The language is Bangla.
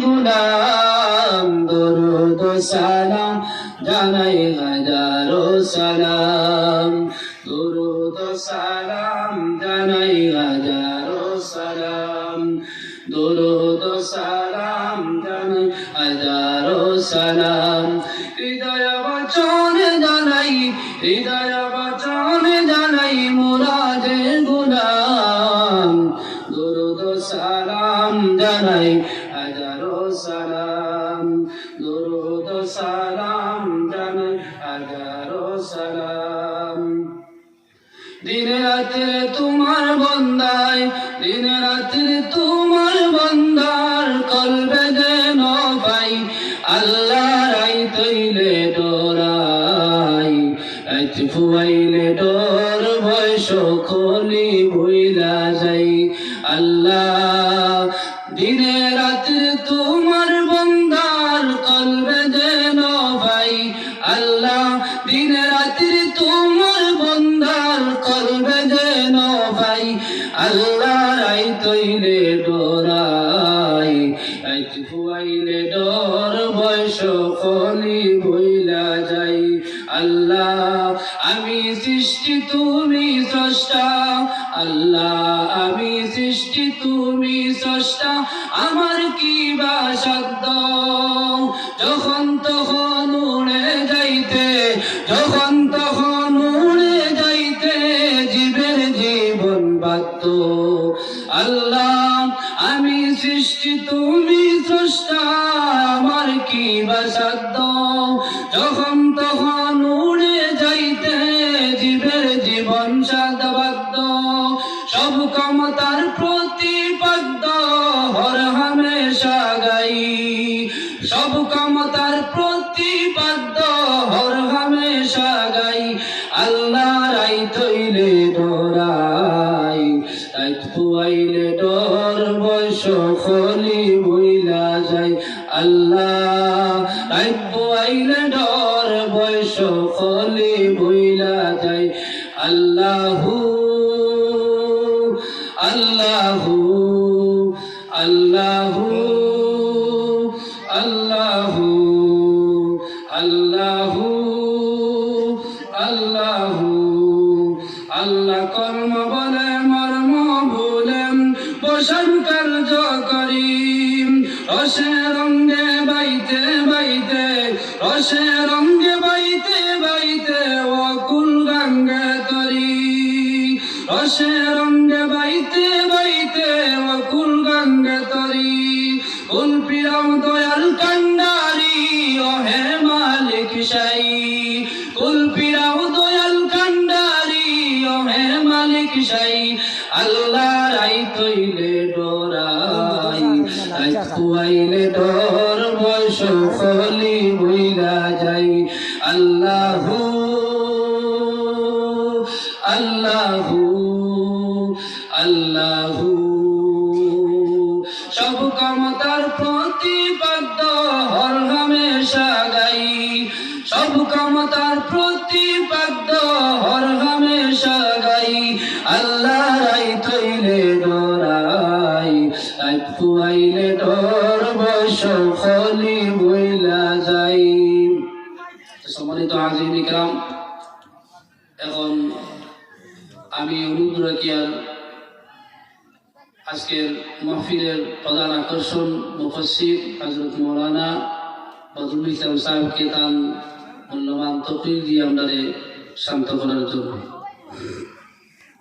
গুলাম দরুদ সালাম জানাই হাজারো সালাম, দরুদ সালাম জানাই হাজারো সালাম, দরুদ সালাম জানাই হাজারো সালাম। হৃদয় বচন জানাই, হৃদয় বচন জানাই মুরাদে গুলাম, দরুদ সালাম জানাই হাজারো সালাম, দরুদ সালাম জানাই হাজারো সালাম। দিন রাতে তোমার বন্দায়, দিন রাতে তোমার বন্দার কলবে যেন পাই আল্লাহর আই তৈলে ডোরাই, রাত ফুয়াইলে ডোর বয়স খলি ভুইলা যাই আল্লাহ। দিনে রাতে তোমার বন্দার কলবে যেন ভাই আল্লাহ, দিনে রাতে তোমার বন্দার কলবে যেন ভাই আল্লাহ। রাই তৈলে ডোরাই, রাত ফুয়াইলে ডোর বয়স খলি ভুইলা যাই আল্লাহ। আমি সৃষ্টি তুমি স্রষ্টা আল্লাহ, আমি সৃষ্টি তুমি স্রষ্টা, আমার কি বা শব্দ যখন তখন উড়ে যাইতে, যখন তখন উড়ে যাইতে জীবের জীবন বাধ্য আল্লাহ। আমি সৃষ্টি তুমি স্রষ্টা, আমার কি বা সাধ্য যখন তখন উড়ে যাইতে জীবের জীবন সাধ্য। সব ক্ষমতার প্রতিপাদ্য হর হামেশা গাই, সব ক্ষমতার প্রতিপাদ্য হর হামেশা গাই আল্লাহ। রাই তৈলে ডোরাই, রাত ফুয়াইলে ডোর বয়স খলি ভুইলা যাই আল্লাহ। রাত ফুয়াইলে ডোর বয়স খলি ভুইলা যাই আল্লাহু আল্লাহু আল্লাহু আল্লাহু আল্লাহু আল্লাহু। আল্লাহ কর্ম বলে মর্ম ভুলেন বসন কার্য করি, রসে রঙ্গে বাইতে বাইতে, রসে রঙ্গে বাইতে বাইতে অকুল গঙ্গে তরি, রসে রঙ্গে বাইতে বাইতে অকুল গঙ্গে তরি। কুল পিরাম দয়াল কান্ডারি ও হে মালিক শাই, কুল পিরাম দয়াল কান্ডারি ও হে মালিক শাই আল্লাহ। রাই তৈলে ডোরাই, রাত ফুয়াইলে ডোর বয়স খলি ভুইলা যাই আল্লাহু আল্লাহু আল্লাহু। সব ক্ষমতার প্রতিপাদ্য হর হামেশা গাই, সব ক্ষমতার প্রতিপাদ্য হর হামেশা গাই আল্লাহ। রাই তৈলে ডোরাই, রাত ফুয়াইলে ডোর বয়স খলি ভুইলা যাই। সম্মানিত হাজিরিন ইকরাম, এখন আমি অনুরোধ রাখি আর আজকের মাহফিলের প্রধান আকর্ষণ মুফাসসির হযরত মাওলানা বদরুল ইসলাম সাহেবকে তার মূল্যবান তকরির দিয়ে আমাদের শান্ত করার জন্য।